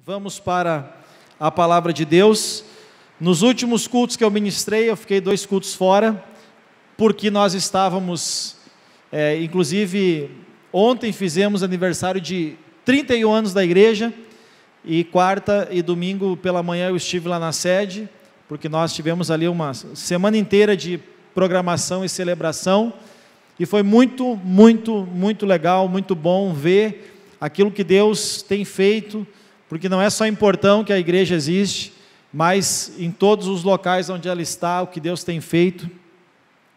Vamos para a palavra de Deus. Nos últimos cultos que eu ministrei, eu fiquei 2 cultos fora, porque nós estávamos, inclusive, ontem fizemos aniversário de 31 anos da igreja, e quarta e domingo pela manhã eu estive lá na sede, porque nós tivemos ali uma semana inteira de programação e celebração, e foi muito legal, muito bom ver aquilo que Deus tem feito, porque não é só em Portão que a igreja existe, mas em todos os locais onde ela está, o que Deus tem feito,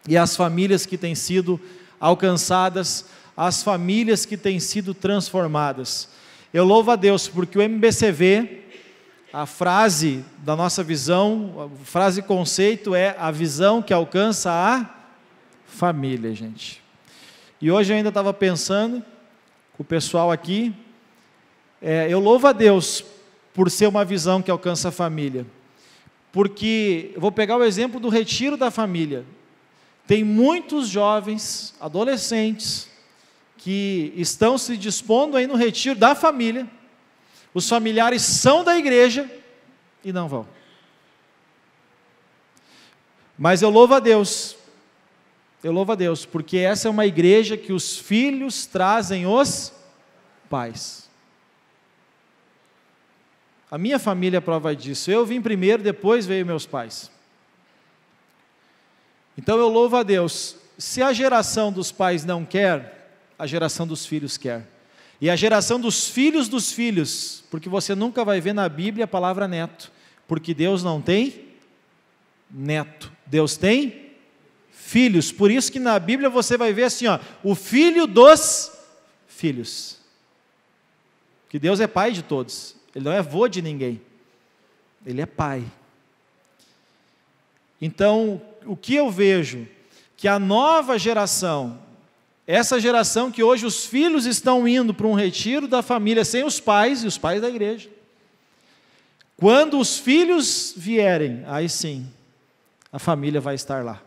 e as famílias que têm sido alcançadas, as famílias que têm sido transformadas. Eu louvo a Deus, porque o MBCV, a frase da nossa visão, a frase conceito é a visão que alcança a família, gente. E hoje eu ainda estava pensando, com o pessoal aqui, eu louvo a Deus por ser uma visão que alcança a família, porque eu vou pegar o exemplo do retiro da família. Tem muitos jovens, adolescentes, que estão se dispondo a ir no retiro da família, os familiares são da igreja e não vão. Mas eu louvo a Deus, porque essa é uma igreja que os filhos trazem os pais. A minha família é prova disso. Eu vim primeiro, depois veio meus pais. Então eu louvo a Deus. Se a geração dos pais não quer, a geração dos filhos quer. E a geração dos filhos, porque você nunca vai ver na Bíblia a palavra neto, porque Deus não tem neto, Deus tem filhos. Por isso que na Bíblia você vai ver assim, o filho dos filhos. Que Deus é pai de todos. Ele não é avô de ninguém, Ele é pai. Então, o que eu vejo? Que a nova geração, essa geração que hoje os filhos estão indo para um retiro da família sem os pais e os pais da igreja. Quando os filhos vierem, aí sim, a família vai estar lá.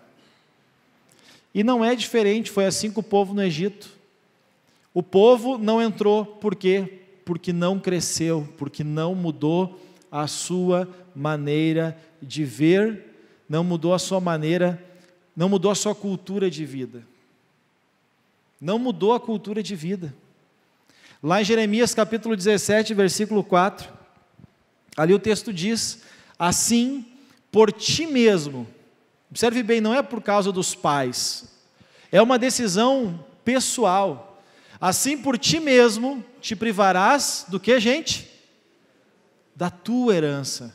E não é diferente, foi assim com o povo no Egito. O povo não entrou, por quê? Porque não cresceu, porque não mudou a sua maneira de ver, não mudou a sua maneira, não mudou a sua cultura de vida. Não mudou a cultura de vida. Lá em Jeremias capítulo 17, versículo 4, ali o texto diz, assim, por ti mesmo, observe bem, não é por causa dos pais, é uma decisão pessoal. Assim por ti mesmo te privarás do que, gente? Da tua herança.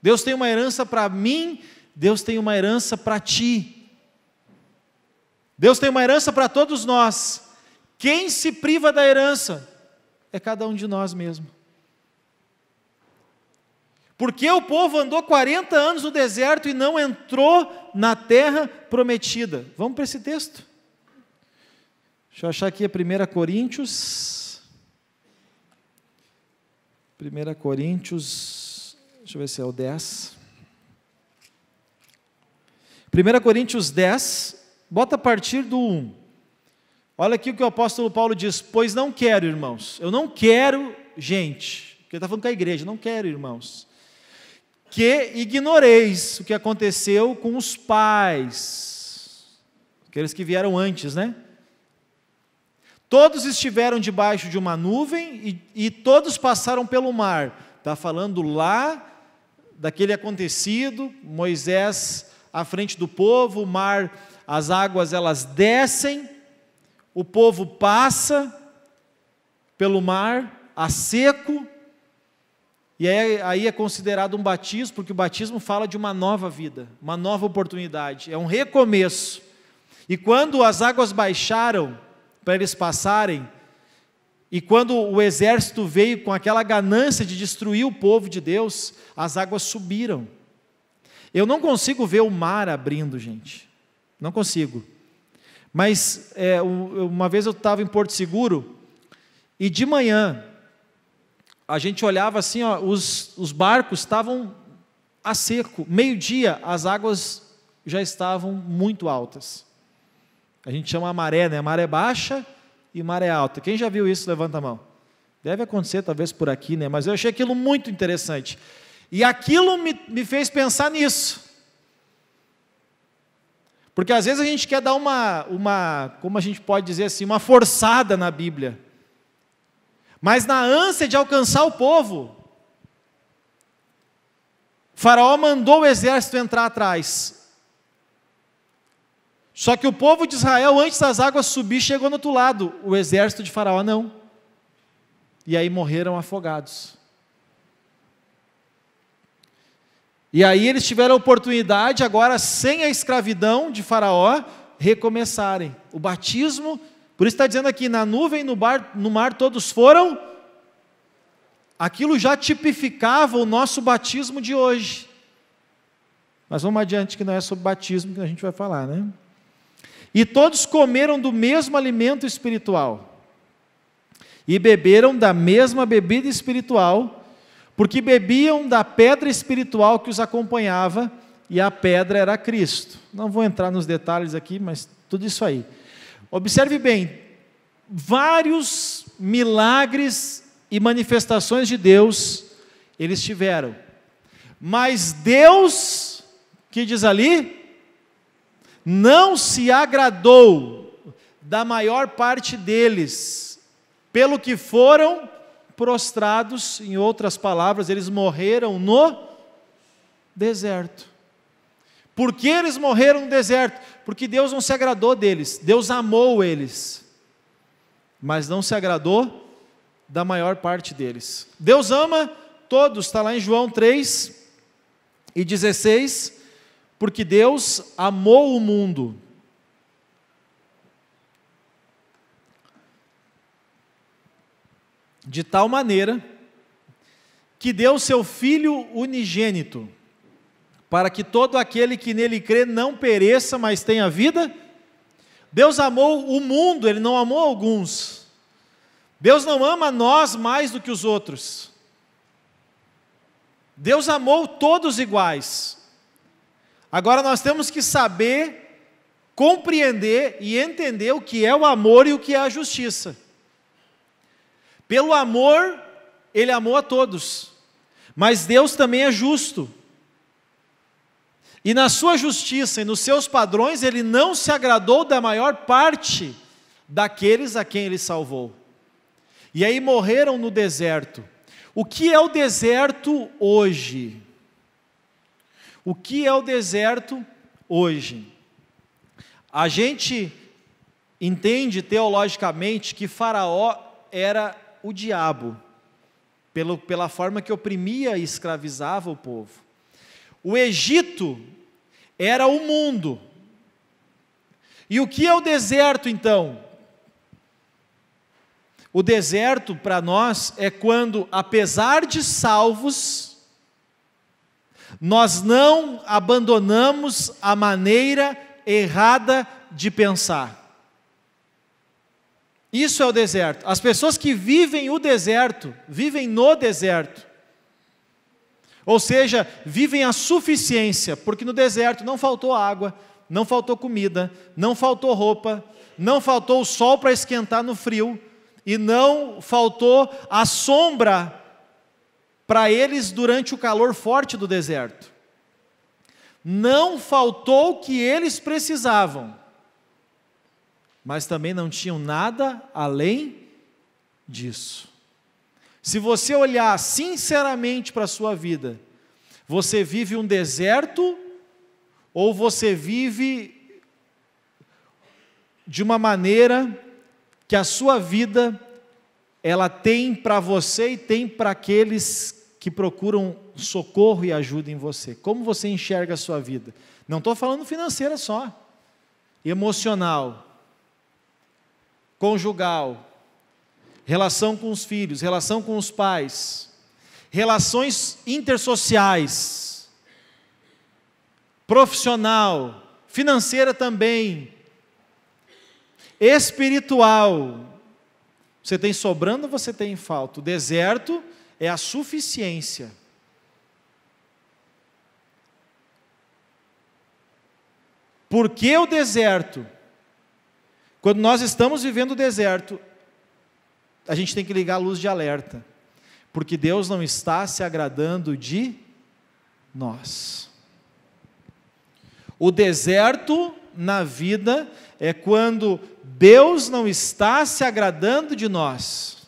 Deus tem uma herança para mim, Deus tem uma herança para ti. Deus tem uma herança para todos nós. Quem se priva da herança é cada um de nós mesmo. Porque o povo andou 40 anos no deserto e não entrou na terra prometida. Vamos para esse texto? Deixa eu achar aqui a 1 Coríntios. 1 Coríntios, deixa eu ver se é o 10. 1 Coríntios 10, bota a partir do 1. Olha aqui o que o apóstolo Paulo diz, pois não quero, irmãos, eu não quero, gente, porque ele está falando com a igreja, não quero, irmãos, que ignoreis o que aconteceu com os pais, aqueles que vieram antes, né? Todos estiveram debaixo de uma nuvem e todos passaram pelo mar. Está falando lá daquele acontecido, Moisés à frente do povo, o mar, as águas elas descem, o povo passa pelo mar a seco, e aí é considerado um batismo, porque o batismo fala de uma nova vida, uma nova oportunidade, é um recomeço. E quando as águas baixaram, para eles passarem, e quando o exército veio com aquela ganância de destruir o povo de Deus, as águas subiram. Eu não consigo ver o mar abrindo, gente, não consigo. Mas uma vez eu estava em Porto Seguro, e de manhã, a gente olhava assim, os barcos estavam a seco, meio-dia as águas já estavam muito altas. A gente chama a maré, né? Maré baixa e maré alta. Quem já viu isso, levanta a mão. Deve acontecer talvez por aqui, né? Mas eu achei aquilo muito interessante. E aquilo me fez pensar nisso. Porque às vezes a gente quer dar como a gente pode dizer assim, uma forçada na Bíblia. Mas na ânsia de alcançar o povo, Faraó mandou o exército entrar atrás. Só que o povo de Israel, antes das águas subir, chegou no outro lado. O exército de Faraó não. E aí morreram afogados. E aí eles tiveram a oportunidade, agora sem a escravidão de Faraó, recomeçarem. O batismo, por isso está dizendo aqui, na nuvem, no mar todos foram. Aquilo já tipificava o nosso batismo de hoje. Mas vamos adiante, que não é sobre batismo que a gente vai falar, né? E todos comeram do mesmo alimento espiritual. E beberam da mesma bebida espiritual, porque bebiam da pedra espiritual que os acompanhava, e a pedra era Cristo. Não vou entrar nos detalhes aqui, mas tudo isso aí. Observe bem, vários milagres e manifestações de Deus eles tiveram. Mas Deus, que diz ali, não se agradou da maior parte deles, pelo que foram prostrados, em outras palavras, eles morreram no deserto. Por que eles morreram no deserto? Porque Deus não se agradou deles, Deus amou eles, mas não se agradou da maior parte deles. Deus ama todos, está lá em João 3:16, porque Deus amou o mundo. De tal maneira que deu seu Filho unigênito, para que todo aquele que nele crê não pereça, mas tenha vida. Deus amou o mundo, Ele não amou alguns. Deus não ama nós mais do que os outros. Deus amou todos iguais. Agora nós temos que saber, compreender e entender o que é o amor e o que é a justiça. Pelo amor, Ele amou a todos, mas Deus também é justo. E na sua justiça e nos seus padrões, Ele não se agradou da maior parte daqueles a quem Ele salvou. E aí morreram no deserto. O que é o deserto hoje? O que é o deserto hoje? A gente entende teologicamente que Faraó era o diabo, pela forma que oprimia e escravizava o povo. O Egito era o mundo. E o que é o deserto então? O deserto para nós é quando, apesar de salvos, nós não abandonamos a maneira errada de pensar. Isso é o deserto. As pessoas que vivem o deserto, vivem no deserto. Ou seja, vivem a suficiência, porque no deserto não faltou água, não faltou comida, não faltou roupa, não faltou o sol para esquentar no frio, e não faltou a sombra para eles durante o calor forte do deserto. Não faltou o que eles precisavam, mas também não tinham nada além disso. Se você olhar sinceramente para a sua vida, você vive um deserto ou você vive de uma maneira que a sua vida, ela tem para você e tem para aqueles que procuram socorro e ajuda em você? Como você enxerga a sua vida? Não estou falando financeira só, emocional, conjugal, relação com os filhos, relação com os pais, relações intersociais, profissional, financeira também, espiritual. Você tem sobrando ou você tem falta? O deserto é a suficiência. Por que o deserto? Quando nós estamos vivendo o deserto, a gente tem que ligar a luz de alerta, porque Deus não está se agradando de nós. O deserto na vida é quando Deus não está se agradando de nós.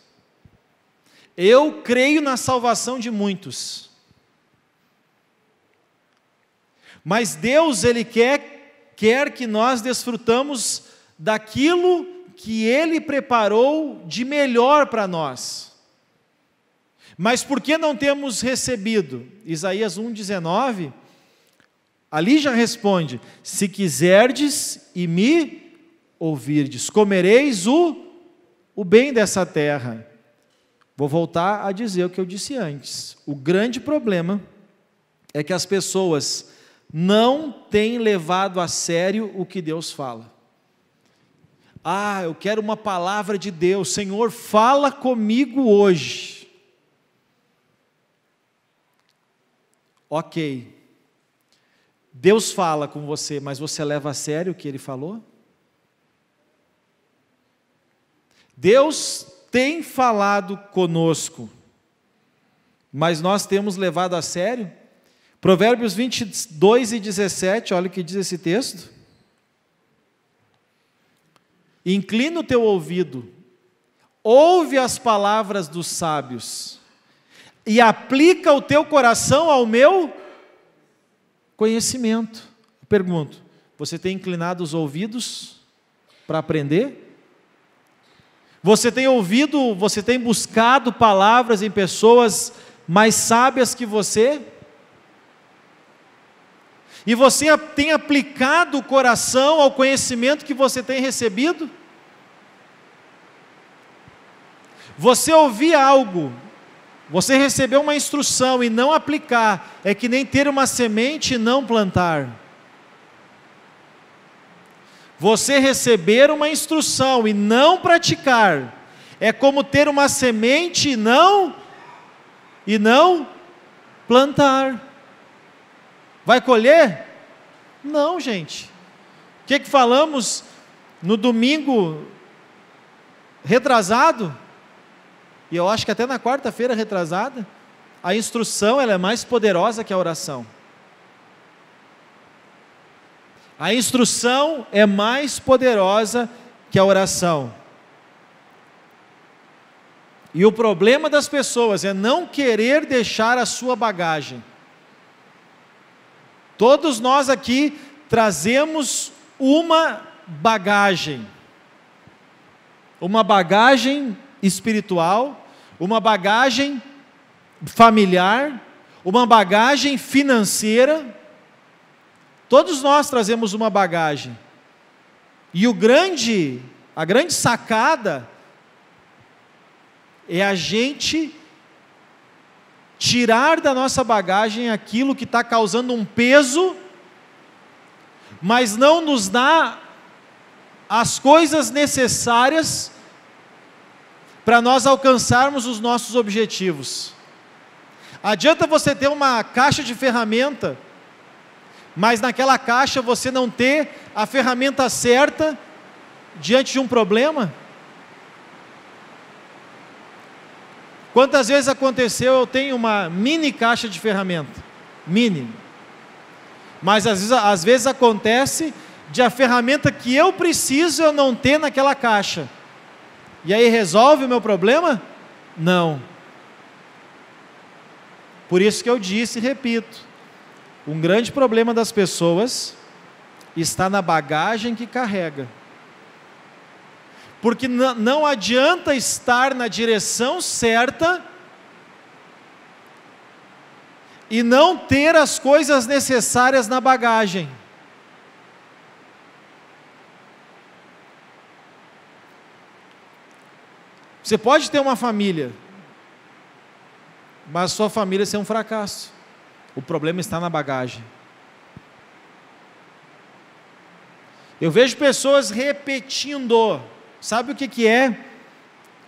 Eu creio na salvação de muitos, mas Deus, Ele quer que nós desfrutamos daquilo que Ele preparou de melhor para nós. Mas por que não temos recebido? Isaías 1,19, ali já responde: se quiserdes e me ouvirdes, comereis o bem dessa terra. Vou voltar a dizer o que eu disse antes. O grande problema é que as pessoas não têm levado a sério o que Deus fala. Eu quero uma palavra de Deus. Senhor, fala comigo hoje. Ok. Deus fala com você, mas você leva a sério o que Ele falou? Deus tem falado conosco, mas nós temos levado a sério? Provérbios 22:17, olha o que diz esse texto. Inclina o teu ouvido, ouve as palavras dos sábios, e aplica o teu coração ao meu conhecimento. Eu pergunto, você tem inclinado os ouvidos para aprender? Você tem ouvido, você tem buscado palavras em pessoas mais sábias que você? E você tem aplicado o coração ao conhecimento que você tem recebido? Você ouvir algo, você recebeu uma instrução e não aplicar, é que nem ter uma semente e não plantar. Você receber uma instrução e não praticar, é como ter uma semente e não plantar. Vai colher? Não, gente. O que falamos no domingo retrasado? E eu acho que até na quarta-feira retrasada, a instrução ela é mais poderosa que a oração. A instrução é mais poderosa que a oração. E o problema das pessoas é não querer deixar a sua bagagem. Todos nós aqui trazemos uma bagagem espiritual, uma bagagem familiar, uma bagagem financeira. Todos nós trazemos uma bagagem. E a grande sacada é a gente tirar da nossa bagagem aquilo que está causando um peso, mas não nos dá as coisas necessárias para nós alcançarmos os nossos objetivos. Adianta você ter uma caixa de ferramenta, mas naquela caixa você não ter a ferramenta certa diante de um problema? Quantas vezes aconteceu, eu tenho uma mini caixa de ferramenta, mini, mas às vezes acontece de a ferramenta que eu preciso eu não ter naquela caixa, e aí resolve o meu problema? Não. Por isso que eu disse e repito, um grande problema das pessoas está na bagagem que carrega. Porque não adianta estar na direção certa e não ter as coisas necessárias na bagagem. Você pode ter uma família, mas sua família ser um fracasso. O problema está na bagagem. Eu vejo pessoas repetindo. Sabe o que é?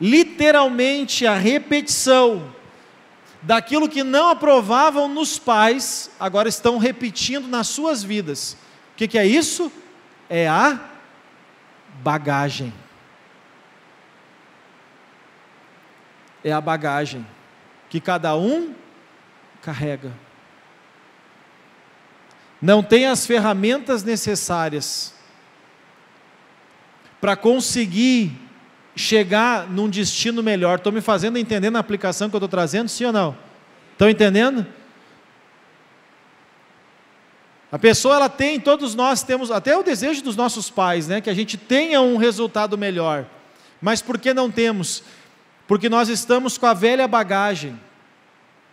Literalmente a repetição daquilo que não aprovavam nos pais, agora estão repetindo nas suas vidas. O que é isso? É a bagagem. é a bagagem que cada um carrega. Não tem as ferramentas necessárias para conseguir chegar num destino melhor. Estou me fazendo entender na aplicação que eu estou trazendo, sim ou não? Estão entendendo? A pessoa, ela tem, todos nós temos, até o desejo dos nossos pais, né, que a gente tenha um resultado melhor. Mas por que não temos? Porque nós estamos com a velha bagagem.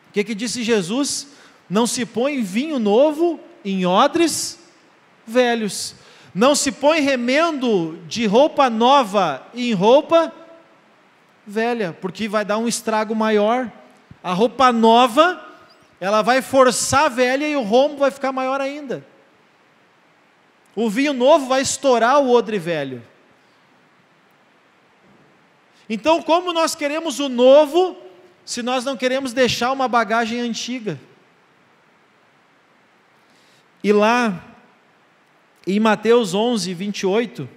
O que disse Jesus? Não se põe vinho novo em odres velhos. Não se põe remendo de roupa nova em roupa velha, porque vai dar um estrago maior. A roupa nova, ela vai forçar a velha e o rombo vai ficar maior ainda. O vinho novo vai estourar o odre velho. Então, como nós queremos o novo, se nós não queremos deixar uma bagagem antiga? E lá, em Mateus 11, 28,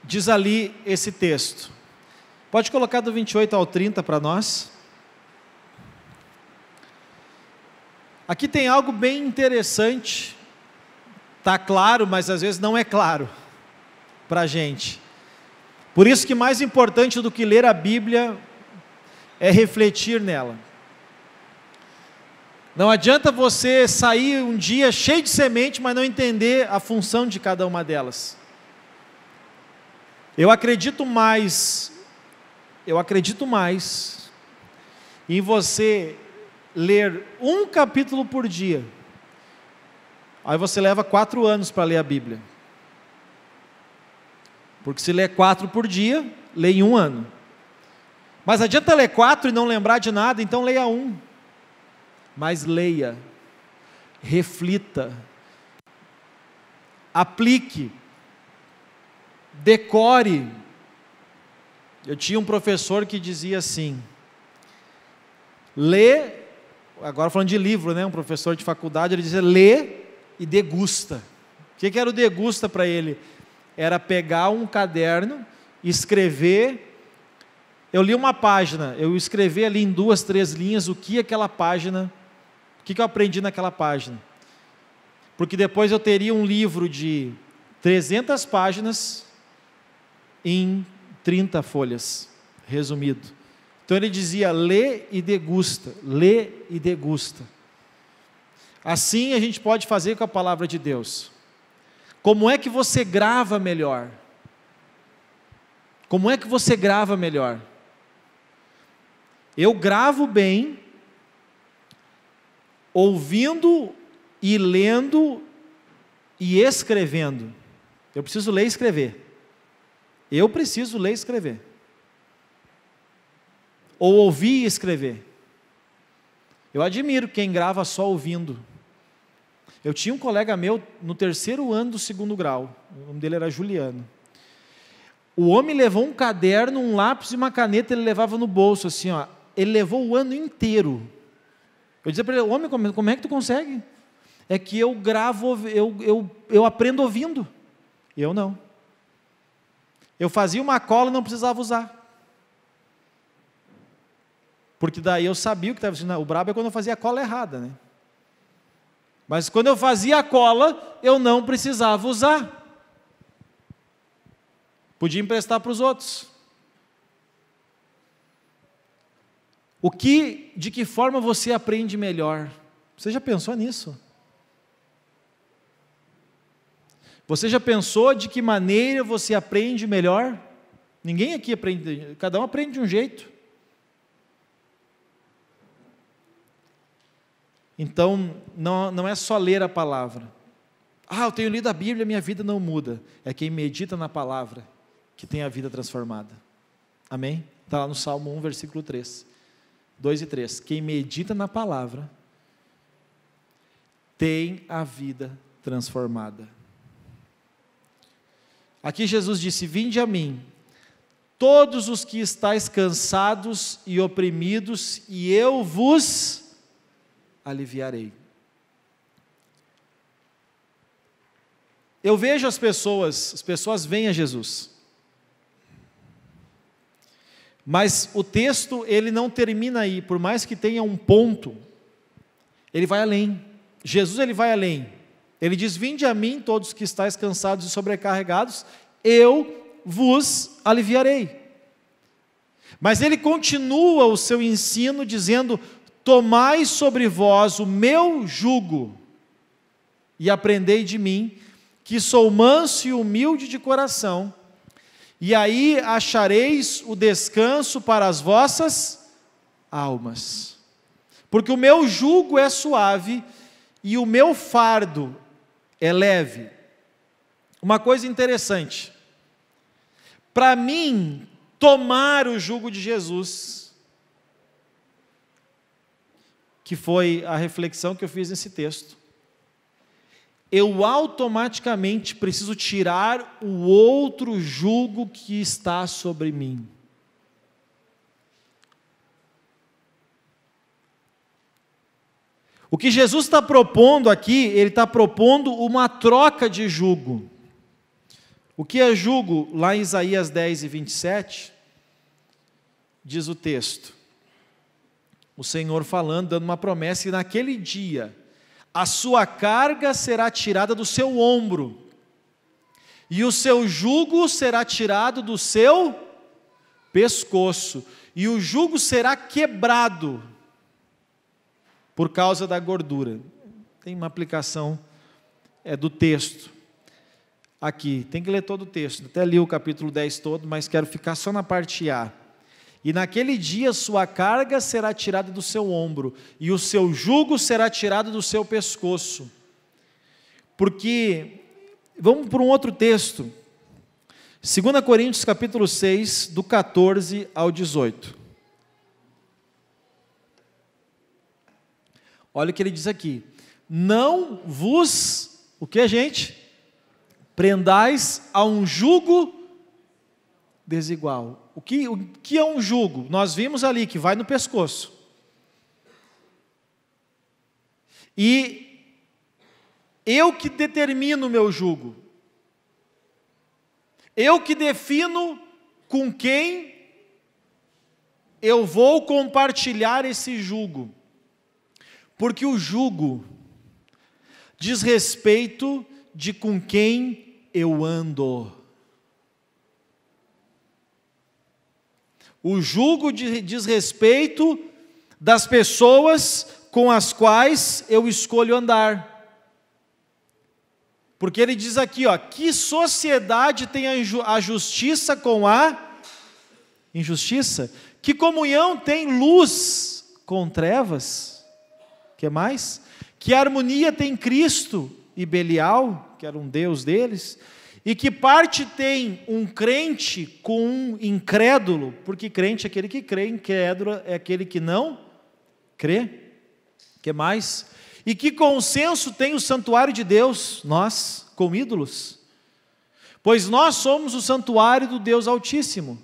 diz ali esse texto. Pode colocar do 28 ao 30 para nós. Aqui tem algo bem interessante. Está claro, mas às vezes não é claro para a gente. Por isso que mais importante do que ler a Bíblia é refletir nela. Não adianta você sair um dia cheio de semente, mas não entender a função de cada uma delas. Eu acredito mais em você ler um capítulo por dia. Aí você leva 4 anos para ler a Bíblia. Porque se ler 4 por dia, lê em 1 ano. Mas adianta ler 4 e não lembrar de nada, então leia 1. Mas leia, reflita, aplique, decore. Eu tinha um professor que dizia assim, lê, agora falando de livro, né, um professor de faculdade, ele dizia, lê e degusta. O que era o degusta para ele? Era pegar um caderno, escrever, eu li uma página, eu escrevi ali em 2, 3 linhas o que aquela página, o que eu aprendi naquela página. Porque depois eu teria um livro de 300 páginas em 30 folhas, resumido. Então ele dizia, lê e degusta, lê e degusta. Assim a gente pode fazer com a palavra de Deus. Como é que você grava melhor? Como é que você grava melhor? Eu gravo bem, ouvindo e lendo e escrevendo. Eu preciso ler e escrever. Eu preciso ler e escrever. Ou ouvir e escrever. Eu admiro quem grava só ouvindo. Eu tinha um colega meu no 3º ano do 2º grau, o nome dele era Juliano. O homem levou um caderno, um lápis e uma caneta, ele levava no bolso, assim, ó. Ele levou o ano inteiro. Eu dizia para ele, homem, como é que tu consegue? É que eu gravo, eu aprendo ouvindo. Eu não. Eu fazia uma cola e não precisava usar. Porque daí eu sabia o que estava dizendo. O brabo é quando eu fazia a cola errada, né? Mas quando eu fazia a cola, eu não precisava usar. Podia emprestar para os outros. De que forma você aprende melhor? Você já pensou nisso? Você já pensou de que maneira você aprende melhor? Ninguém aqui aprende, cada um aprende de um jeito. Então, não é só ler a palavra. Eu tenho lido a Bíblia, minha vida não muda. É quem medita na palavra que tem a vida transformada. Amém? Está lá no Salmo 1, versículo 3. 2 e 3. Quem medita na palavra tem a vida transformada. Aqui Jesus disse, vinde a mim, todos os que estáis cansados e oprimidos, e eu vos aliviarei. eu vejo as pessoas veem a Jesus. Mas o texto, ele não termina aí, por mais que tenha um ponto, ele vai além. Jesus, ele vai além. Ele diz: vinde a mim todos que estáis cansados e sobrecarregados, eu vos aliviarei. Mas ele continua o seu ensino dizendo: tomai sobre vós o meu jugo e aprendei de mim, que sou manso e humilde de coração, e aí achareis o descanso para as vossas almas. Porque o meu jugo é suave e o meu fardo é leve. Uma coisa interessante, para mim, tomar o jugo de Jesus, que foi a reflexão que eu fiz nesse texto, eu automaticamente preciso tirar o outro jugo que está sobre mim. O que Jesus está propondo aqui, ele está propondo uma troca de jugo. O que é jugo? Lá em Isaías 10 e 27, diz o texto, o Senhor falando, dando uma promessa, e naquele dia, a sua carga será tirada do seu ombro, e o seu jugo será tirado do seu pescoço, e o jugo será quebrado, por causa da gordura. Tem uma aplicação do texto aqui, tem que ler todo o texto, até li o capítulo 10 todo, mas quero ficar só na parte A. E naquele dia sua carga será tirada do seu ombro, e o seu jugo será tirado do seu pescoço. Porque, vamos para um outro texto, 2 Coríntios capítulo 6, do 14 ao 18. Olha o que ele diz aqui: não vos, o que, gente? Prendais a um jugo desigual. O que é um jugo? Nós vimos ali que vai no pescoço. E eu que determino o meu jugo. Eu que defino com quem eu vou compartilhar esse jugo. Porque o jugo diz respeito de com quem eu ando. O jugo diz respeito das pessoas com as quais eu escolho andar. Porque ele diz aqui, ó, que sociedade tem a justiça com a injustiça? Que comunhão tem luz com trevas? Que mais? Que harmonia tem Cristo e Belial, que era um deus deles? E que parte tem um crente com um incrédulo? Porque crente é aquele que crê, incrédulo é aquele que não crê. Que mais? E que consenso tem o santuário de Deus, nós, com ídolos? Pois nós somos o santuário do Deus Altíssimo.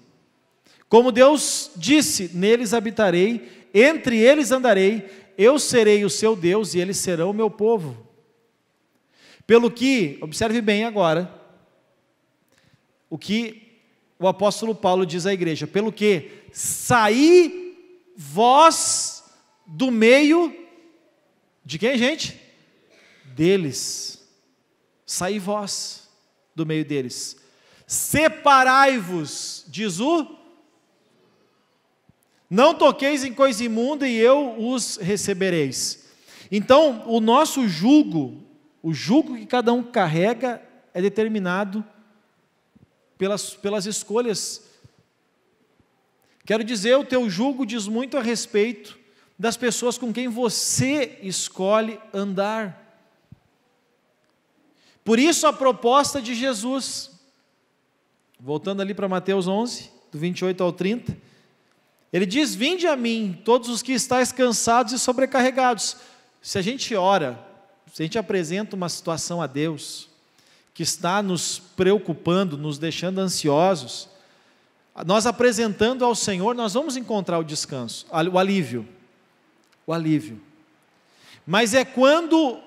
Como Deus disse, neles habitarei, entre eles andarei, eu serei o seu Deus e eles serão o meu povo. Pelo que, observe bem agora, o que o apóstolo Paulo diz à igreja: pelo que saí vós do meio de quem, gente? Deles. Saí vós do meio deles. Separai-vos, diz o... Não toqueis em coisa imunda e eu os recebereis. Então, o nosso jugo, o jugo que cada um carrega, é determinado pelas escolhas. Quero dizer, o teu jugo diz muito a respeito das pessoas com quem você escolhe andar. Por isso a proposta de Jesus, voltando ali para Mateus 11, do 28 ao 30, ele diz: vinde a mim, todos os que estáis cansados e sobrecarregados. Se a gente ora, se a gente apresenta uma situação a Deus, que está nos preocupando, nos deixando ansiosos, nós apresentando ao Senhor, nós vamos encontrar o descanso, o alívio. O alívio. Mas é quando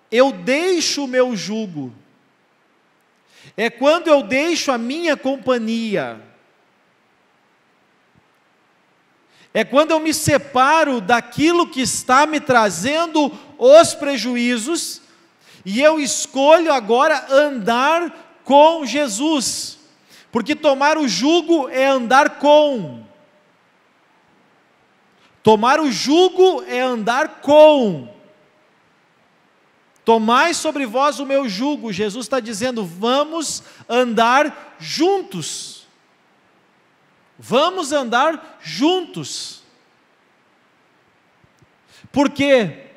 eu deixo o meu jugo É quando eu deixo a minha companhia. É quando eu me separo daquilo que está me trazendo os prejuízos e eu escolho agora andar com Jesus. Porque tomar o jugo é andar com. Tomar o jugo é andar com. Tomai sobre vós o meu jugo. Jesus está dizendo, vamos andar juntos. Vamos andar juntos. Por quê?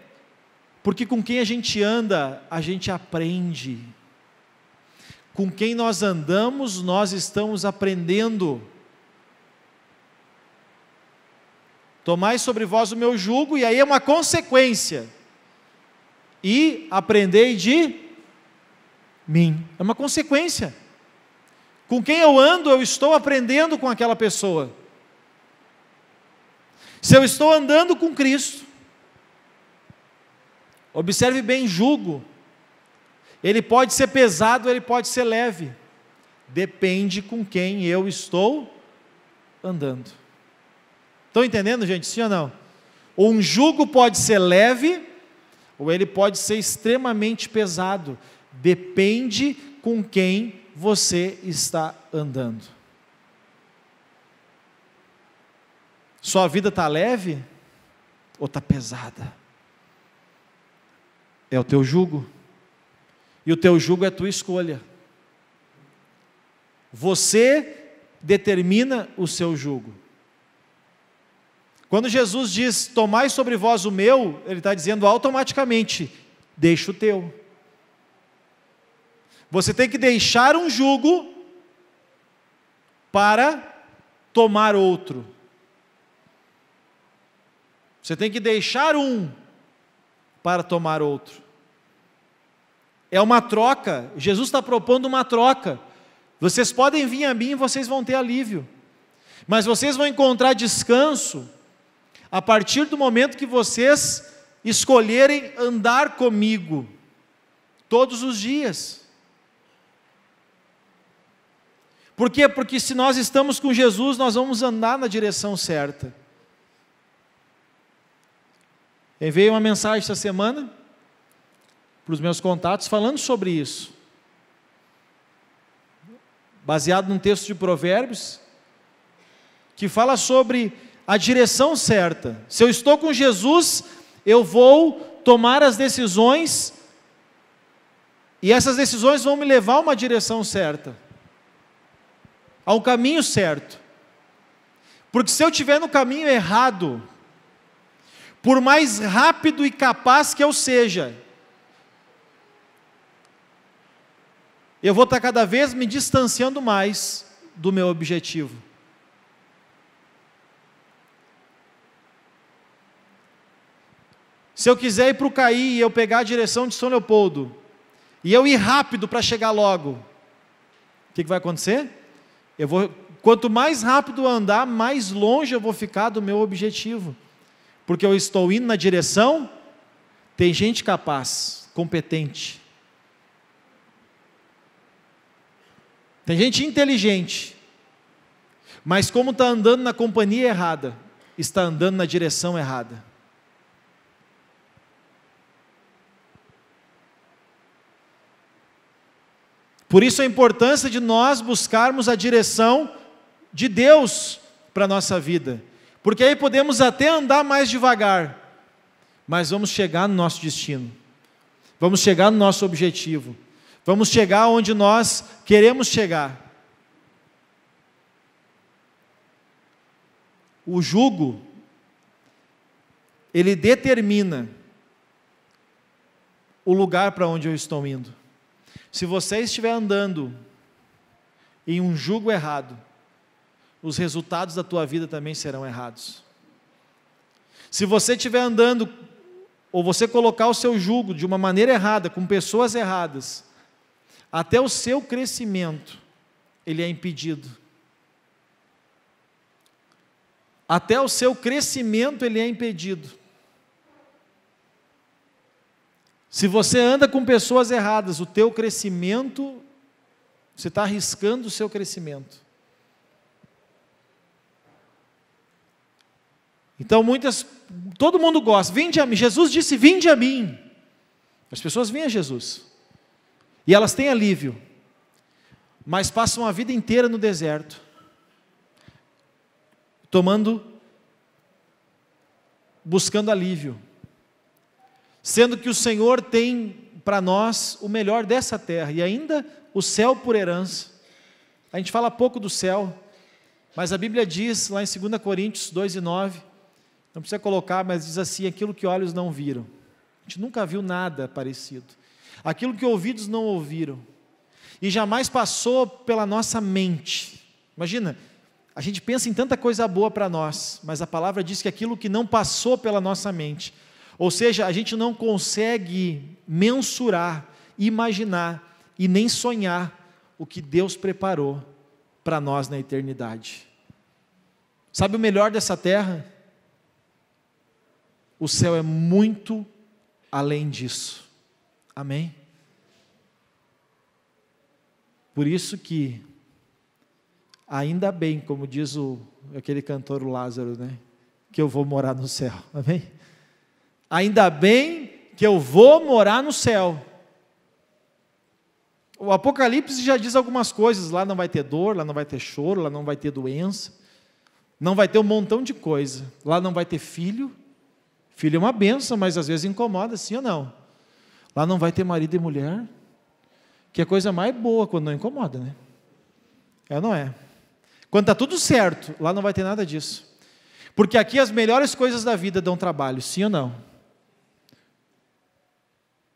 Porque com quem a gente anda, a gente aprende. Com quem nós andamos, nós estamos aprendendo. Tomai sobre vós o meu jugo, e aí é uma consequência. E aprendei de mim. É uma consequência. Com quem eu ando, eu estou aprendendo com aquela pessoa. Se eu estou andando com Cristo, observe bem, jugo. Ele pode ser pesado, ele pode ser leve. Depende com quem eu estou andando. Estão entendendo, gente? Sim ou não? Um jugo pode ser leve, ou ele pode ser extremamente pesado. Depende com quem você está andando. Sua vida está leve ou está pesada? É o teu jugo. E o teu jugo é a tua escolha. Você determina o seu jugo. Quando Jesus diz, tomai sobre vós o meu, Ele está dizendo automaticamente, deixa o teu. Você tem que deixar um jugo para tomar outro. Você tem que deixar um para tomar outro. É uma troca. Jesus está propondo uma troca. Vocês podem vir a mim e vocês vão ter alívio. Mas vocês vão encontrar descanso a partir do momento que vocês escolherem andar comigo todos os dias. Por quê? Porque se nós estamos com Jesus, nós vamos andar na direção certa. Enviei uma mensagem essa semana para os meus contatos falando sobre isso. Baseado num texto de Provérbios, que fala sobre a direção certa. Se eu estou com Jesus, eu vou tomar as decisões, e essas decisões vão me levar a uma direção certa, ao caminho certo. Porque se eu estiver no caminho errado, por mais rápido e capaz que eu seja, eu vou estar cada vez me distanciando mais do meu objetivo. Se eu quiser ir para o Caí e eu pegar a direção de São Leopoldo, e eu ir rápido para chegar logo, o que vai acontecer? Quanto mais rápido eu andar, mais longe eu vou ficar do meu objetivo. Porque eu estou indo na direção, tem gente capaz, competente. Tem gente inteligente, mas como está andando na companhia errada, está andando na direção errada. Por isso a importância de nós buscarmos a direção de Deus para a nossa vida. Porque aí podemos até andar mais devagar, mas vamos chegar no nosso destino. Vamos chegar no nosso objetivo. Vamos chegar onde nós queremos chegar. O jugo, ele determina o lugar para onde eu estou indo. Se você estiver andando em um jugo errado, os resultados da tua vida também serão errados. Se você estiver andando, ou você colocar o seu jugo de uma maneira errada, com pessoas erradas, até o seu crescimento, ele é impedido. Até o seu crescimento, ele é impedido. Se você anda com pessoas erradas, o teu crescimento Você está arriscando o seu crescimento. Então todo mundo gosta, vinde a mim. Jesus disse, vinde a mim. As pessoas vêm a Jesus. E elas têm alívio. Mas passam a vida inteira no deserto. Buscando alívio. Sendo que o Senhor tem para nós o melhor dessa terra. E ainda o céu por herança. A gente fala pouco do céu. Mas a Bíblia diz, lá em 2 Coríntios 2:9, não precisa colocar, mas diz assim, aquilo que olhos não viram. A gente nunca viu nada parecido. Aquilo que ouvidos não ouviram. E jamais passou pela nossa mente. Imagina, a gente pensa em tanta coisa boa para nós, mas a palavra diz que aquilo que não passou pela nossa mente, ou seja, a gente não consegue mensurar, imaginar e nem sonhar o que Deus preparou para nós na eternidade. Sabe o melhor dessa terra? O céu é muito além disso. Amém? Por isso que, ainda bem, como diz aquele cantor Lázaro, né? Que eu vou morar no céu. Amém? Ainda bem que eu vou morar no céu. O Apocalipse já diz algumas coisas, lá não vai ter dor, lá não vai ter choro, lá não vai ter doença, não vai ter um montão de coisa, lá não vai ter filho. Filho é uma bênção, mas às vezes incomoda, sim ou não? Lá não vai ter marido e mulher, que é a coisa mais boa quando não incomoda, né? É ou não é? Quando está tudo certo, lá não vai ter nada disso. Porque aqui as melhores coisas da vida dão trabalho, sim ou não?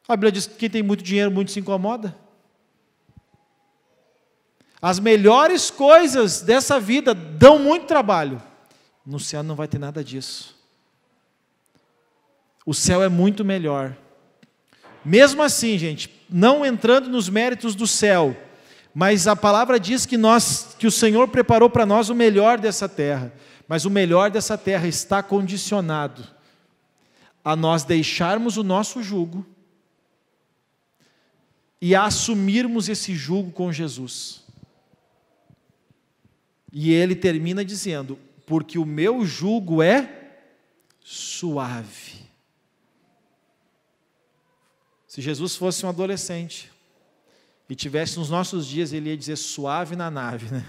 A Bíblia diz que quem tem muito dinheiro, muito se incomoda. As melhores coisas dessa vida dão muito trabalho. No céu não vai ter nada disso. O céu é muito melhor. Mesmo assim, gente, não entrando nos méritos do céu, mas a palavra diz que o Senhor preparou para nós o melhor dessa terra. Mas o melhor dessa terra está condicionado a nós deixarmos o nosso jugo e a assumirmos esse jugo com Jesus. E ele termina dizendo, porque o meu jugo é suave. Se Jesus fosse um adolescente e tivesse nos nossos dias, ele ia dizer suave na nave, né?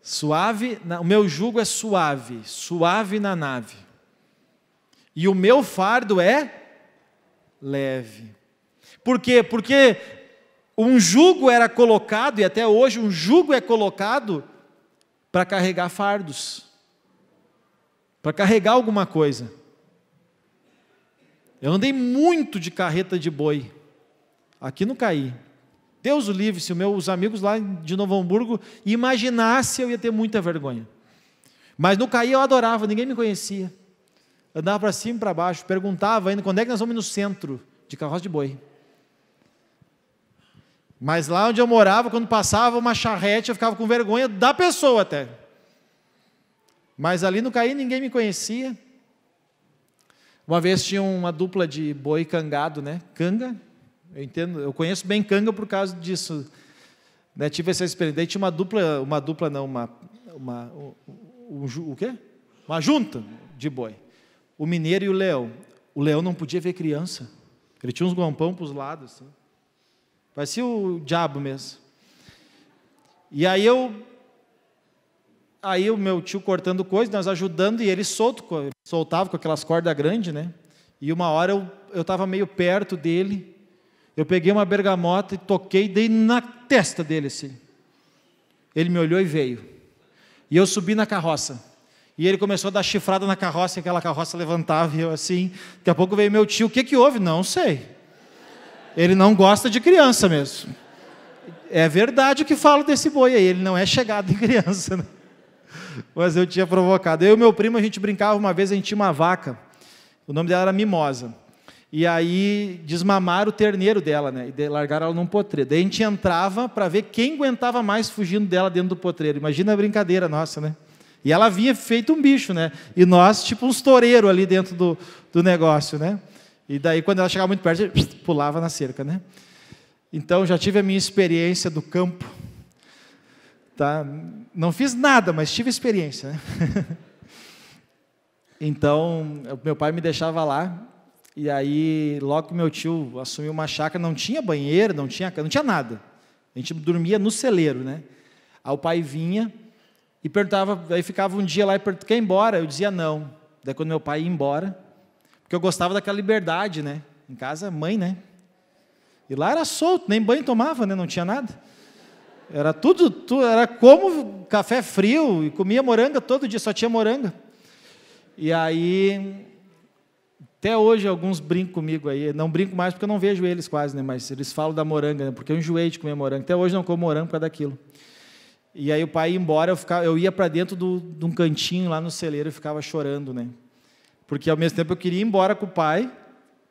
Suave, o meu jugo é suave, suave na nave. E o meu fardo é leve. Por quê? Porque um jugo era colocado, e até hoje um jugo é colocado para carregar fardos, para carregar alguma coisa. Eu andei muito de carreta de boi, aqui no Caí. Deus o livre, se os meus amigos lá de Novo Hamburgo imaginassem, eu ia ter muita vergonha. Mas no Caí eu adorava, ninguém me conhecia. Andava para cima e para baixo, perguntava ainda, quando é que nós vamos no centro de carroça de boi? Mas lá onde eu morava, quando passava uma charrete, eu ficava com vergonha da pessoa até. Mas ali no Caí ninguém me conhecia. Uma vez tinha uma dupla de boi cangado, né? Canga, eu conheço bem canga por causa disso. Né? Tive essa experiência. Daí tinha o quê? Uma junta de boi. O mineiro e o leão. O leão não podia ver criança. Ele tinha uns gompão para os lados, assim. Parecia o diabo mesmo. E aí o meu tio cortando coisa, nós ajudando, e ele soltava com aquelas cordas grandes, né? E uma hora eu estava meio perto dele, eu peguei uma bergamota e toquei, dei na testa dele assim. Ele me olhou e veio. E eu subi na carroça. E ele começou a dar chifrada na carroça, e aquela carroça levantava, e eu assim. Daqui a pouco veio meu tio, o que houve? Não sei. Ele não gosta de criança mesmo. É verdade o que falo desse boi aí, ele não é chegado em criança, né? Mas eu tinha provocado. Eu e meu primo, a gente brincava uma vez, a gente tinha uma vaca, o nome dela era Mimosa. E aí desmamaram o terneiro dela, né? E largaram ela num potreiro. Daí a gente entrava para ver quem aguentava mais fugindo dela dentro do potreiro. Imagina a brincadeira nossa, né? E ela vinha feito um bicho, né? E nós, tipo uns toureiros ali dentro do negócio, né? E daí, quando ela chegava muito perto, pulava na cerca, né? Então, já tive a minha experiência do campo. Tá? Não fiz nada, mas tive experiência, né? Então, meu pai me deixava lá, e aí, logo que meu tio assumiu uma chácara, não tinha banheiro, não tinha nada. A gente dormia no celeiro, né? Aí o pai vinha e perguntava, aí ficava um dia lá e perguntava, quer ir embora? Eu dizia não. Daí quando meu pai ia embora, porque eu gostava daquela liberdade, né? Em casa, mãe, né? E lá era solto, nem banho tomava, né? Não tinha nada. Era tudo, era como café frio, e comia moranga todo dia, só tinha moranga. E aí, até hoje alguns brincam comigo aí, não brinco mais porque eu não vejo eles quase, né? Mas eles falam da moranga, né? Porque eu enjoei de comer moranga. Até hoje não como morango por causa daquilo. E aí o pai ia embora, eu ia para dentro de um cantinho lá no celeiro e ficava chorando, né? Porque ao mesmo tempo eu queria ir embora com o pai,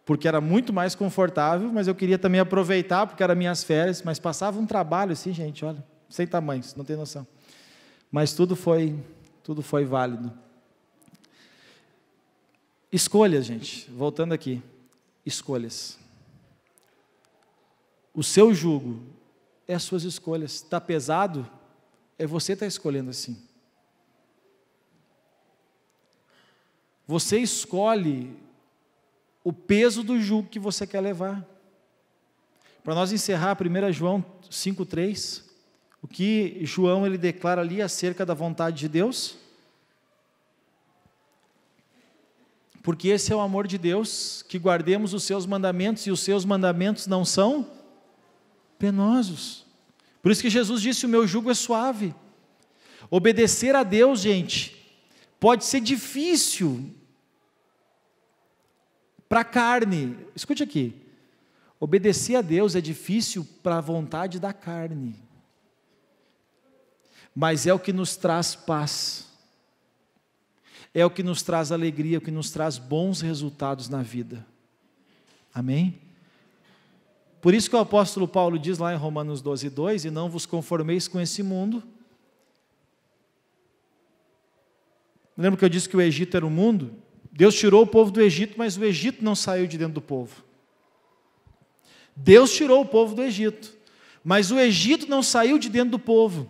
porque era muito mais confortável, mas eu queria também aproveitar, porque eram minhas férias, mas passava um trabalho assim, gente, olha, sem tamanho, você não tem noção. Mas tudo foi válido. Escolhas, gente, voltando aqui, escolhas. O seu jugo é as suas escolhas. Está pesado? É você que está escolhendo assim. Você escolhe o peso do jugo que você quer levar. Para nós encerrar, 1 João 5,3, o que João ele declara ali acerca da vontade de Deus. Porque esse é o amor de Deus, que guardemos os seus mandamentos, e os seus mandamentos não são penosos. Por isso que Jesus disse, o meu jugo é suave. Obedecer a Deus, gente, pode ser difícil para a carne. Escute aqui, obedecer a Deus é difícil para a vontade da carne, mas é o que nos traz paz. É o que nos traz alegria, o que nos traz bons resultados na vida. Amém? Por isso que o apóstolo Paulo diz lá em Romanos 12:2, e não vos conformeis com esse mundo. Lembra que eu disse que o Egito era o mundo? Deus tirou o povo do Egito, mas o Egito não saiu de dentro do povo. Deus tirou o povo do Egito, mas o Egito não saiu de dentro do povo.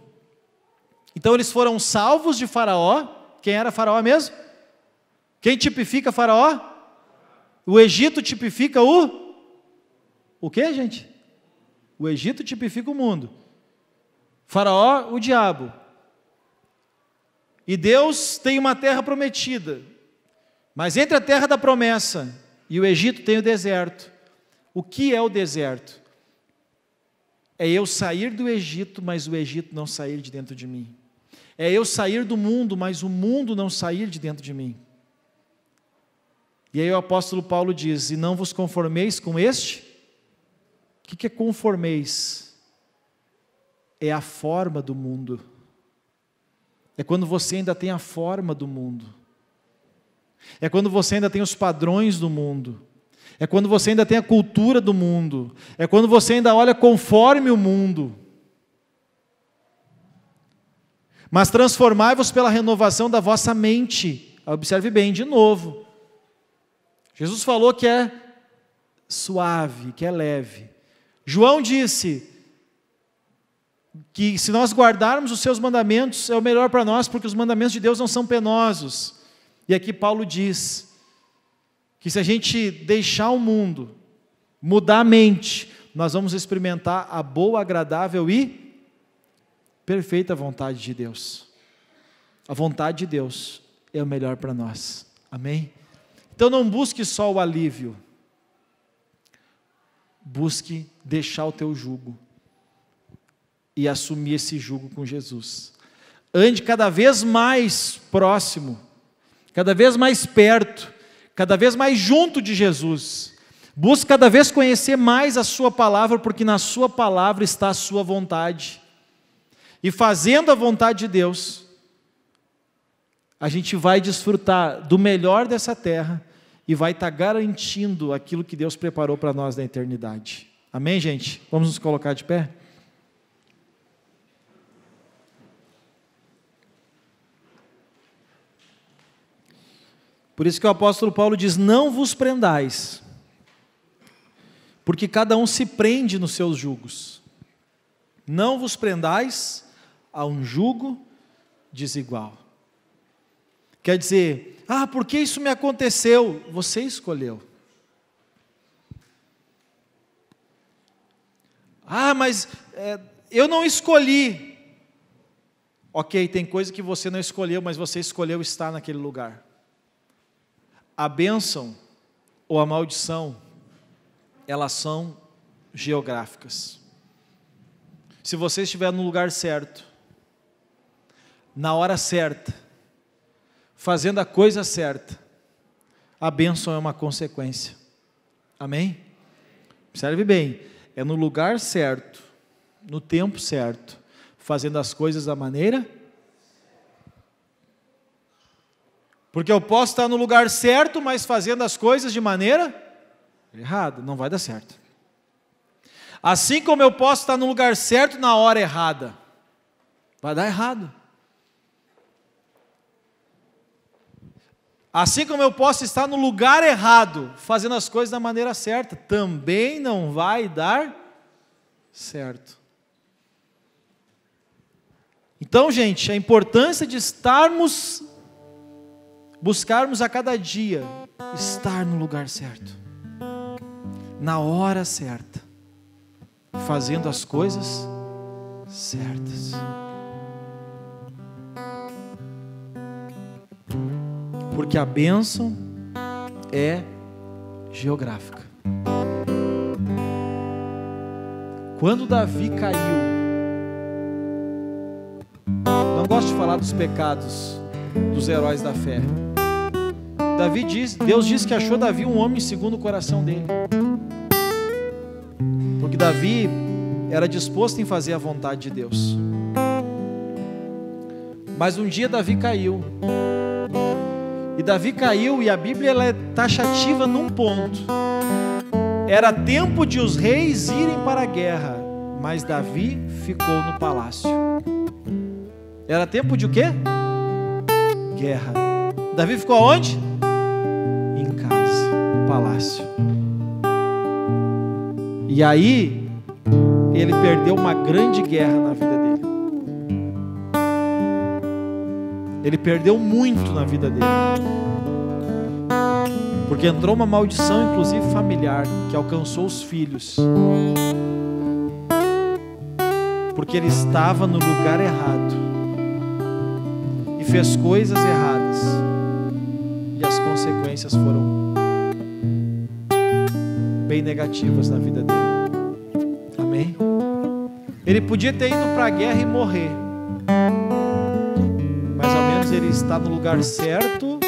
Então eles foram salvos de Faraó. Quem era Faraó mesmo? Quem tipifica Faraó? O Egito tipifica o quê, gente? O Egito tipifica o mundo. Faraó, o diabo. E Deus tem uma terra prometida. Mas entre a terra da promessa e o Egito tem o deserto. O que é o deserto? É eu sair do Egito, mas o Egito não sair de dentro de mim. É eu sair do mundo, mas o mundo não sair de dentro de mim. E aí o apóstolo Paulo diz, e não vos conformeis com este? O que é conformeis? É a forma do mundo. É quando você ainda tem a forma do mundo. É quando você ainda tem os padrões do mundo. É quando você ainda tem a cultura do mundo. É quando você ainda olha conforme o mundo. Mas transformai-vos pela renovação da vossa mente. Observe bem, de novo. Jesus falou que é suave, que é leve. João disse que se nós guardarmos os seus mandamentos, é o melhor para nós, porque os mandamentos de Deus não são penosos. E aqui Paulo diz que se a gente deixar o mundo, mudar a mente, nós vamos experimentar a boa, agradável e perfeita vontade de Deus. A vontade de Deus é o melhor para nós. Amém? Então não busque só o alívio. Busque deixar o teu jugo e assumir esse jugo com Jesus. Ande cada vez mais próximo, cada vez mais perto, cada vez mais junto de Jesus. Busque cada vez conhecer mais a sua palavra, porque na sua palavra está a sua vontade. E fazendo a vontade de Deus, a gente vai desfrutar do melhor dessa terra e vai estar garantindo aquilo que Deus preparou para nós na eternidade. Amém, gente? Vamos nos colocar de pé? Por isso que o apóstolo Paulo diz, não vos prendais, porque cada um se prende nos seus jugos. Não vos prendais a um jugo desigual. Quer dizer, por que isso me aconteceu? Você escolheu. Mas eu não escolhi. Ok, tem coisa que você não escolheu, mas você escolheu estar naquele lugar. A bênção ou a maldição, elas são geográficas. Se você estiver no lugar certo, na hora certa, fazendo a coisa certa, a bênção é uma consequência. Amém? Observe bem, é no lugar certo, no tempo certo, fazendo as coisas da maneira. Porque eu posso estar no lugar certo, mas fazendo as coisas de maneira errada, não vai dar certo. Assim como eu posso estar no lugar certo na hora errada, vai dar errado. Assim como eu posso estar no lugar errado, fazendo as coisas da maneira certa, também não vai dar certo. Então, gente, a importância de buscarmos a cada dia, estar no lugar certo, na hora certa, fazendo as coisas certas. Porque a bênção é geográfica. Quando Davi caiu, não gosto de falar dos pecados dos heróis da fé. Deus disse que achou Davi um homem segundo o coração dele. Porque Davi era disposto em fazer a vontade de Deus. Mas um dia Davi caiu. E Davi caiu, e a Bíblia ela é taxativa num ponto. Era tempo de os reis irem para a guerra, mas Davi ficou no palácio. Era tempo de o quê? Guerra. Davi ficou aonde? Em casa, no palácio. E aí, ele perdeu uma grande guerra na vida dele. Ele perdeu muito na vida dele. Porque entrou uma maldição, inclusive familiar, que alcançou os filhos. Porque ele estava no lugar errado. E fez coisas erradas. E as consequências foram bem negativas na vida dele. Amém? Ele podia ter ido para a guerra e morrer. Ele está no lugar certo,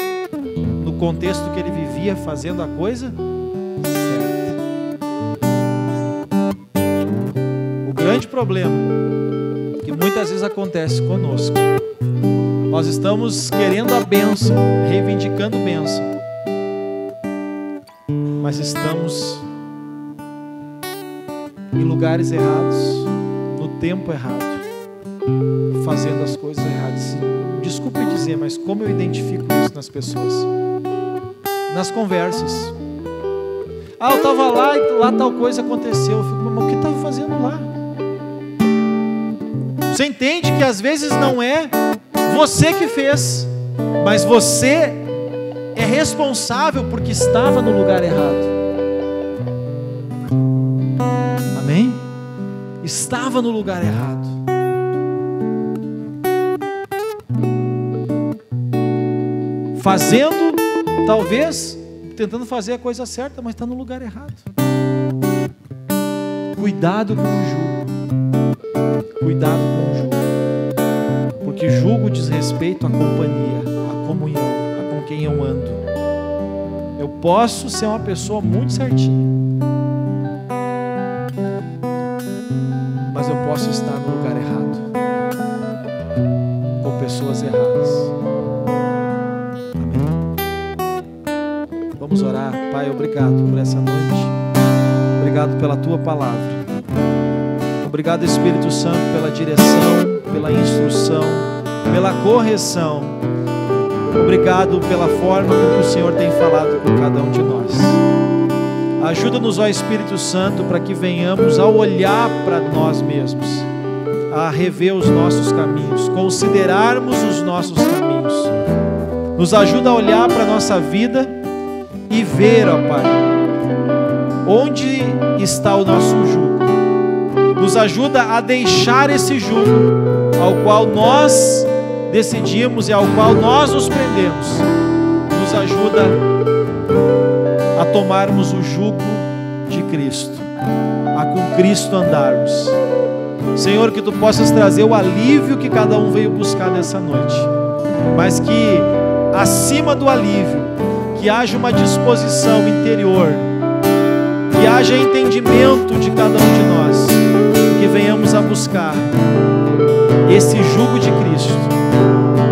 no contexto que ele vivia, fazendo a coisa certa. O grande problema que muitas vezes acontece conosco, nós estamos querendo a bênção, reivindicando bênção, mas estamos em lugares errados, no tempo errado, fazendo as coisas erradas. Desculpe dizer, mas como eu identifico isso nas pessoas? Nas conversas. Eu estava lá e lá tal coisa aconteceu. Eu fico, mas o que estava fazendo lá? Você entende que às vezes não é você que fez, mas você é responsável porque estava no lugar errado. Amém? Estava no lugar errado. Fazendo, talvez, tentando fazer a coisa certa, mas está no lugar errado. Cuidado com o jugo. Cuidado com o jugo. Porque jugo diz respeito à companhia, à comunhão, a com quem eu ando. Eu posso ser uma pessoa muito certinha, mas eu posso estar no lugar errado, com pessoas erradas. Vamos orar. Pai, obrigado por essa noite. Obrigado pela Tua palavra. Obrigado, Espírito Santo, pela direção, pela instrução, pela correção. Obrigado pela forma como o Senhor tem falado com cada um de nós. Ajuda-nos, ó Espírito Santo, para que venhamos a olhar para nós mesmos, a rever os nossos caminhos, considerarmos os nossos caminhos. Nos ajuda a olhar para a nossa vida e ver, ó Pai, onde está o nosso jugo. Nos ajuda a deixar esse jugo ao qual nós decidimos e ao qual nós nos prendemos. Nos ajuda a tomarmos o jugo de Cristo, a com Cristo andarmos. Senhor, que Tu possas trazer o alívio que cada um veio buscar nessa noite, mas que acima do alívio, que haja uma disposição interior, que haja entendimento de cada um de nós, que venhamos a buscar esse jugo de Cristo,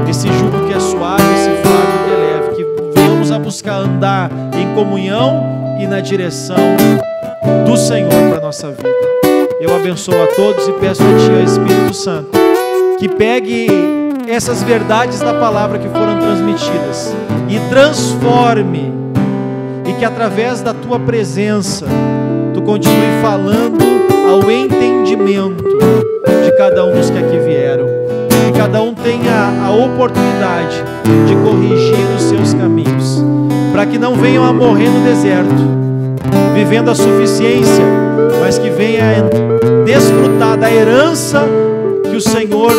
esse jugo que é suave, esse fardo que é leve, que venhamos a buscar andar em comunhão e na direção do Senhor para a nossa vida. Eu abençoo a todos e peço a Ti, ó Espírito Santo, que pegue essas verdades da palavra que foram transmitidas e transforme, e que através da Tua presença Tu continue falando ao entendimento de cada um dos que aqui vieram, que cada um tenha a oportunidade de corrigir os seus caminhos, para que não venham a morrer no deserto vivendo a suficiência, mas que venha a desfrutar da herança que o Senhor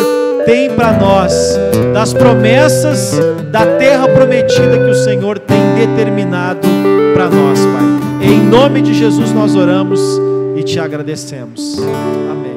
tem para nós, das promessas da terra prometida que o Senhor tem determinado para nós, Pai. Em nome de Jesus nós oramos e Te agradecemos. Amém.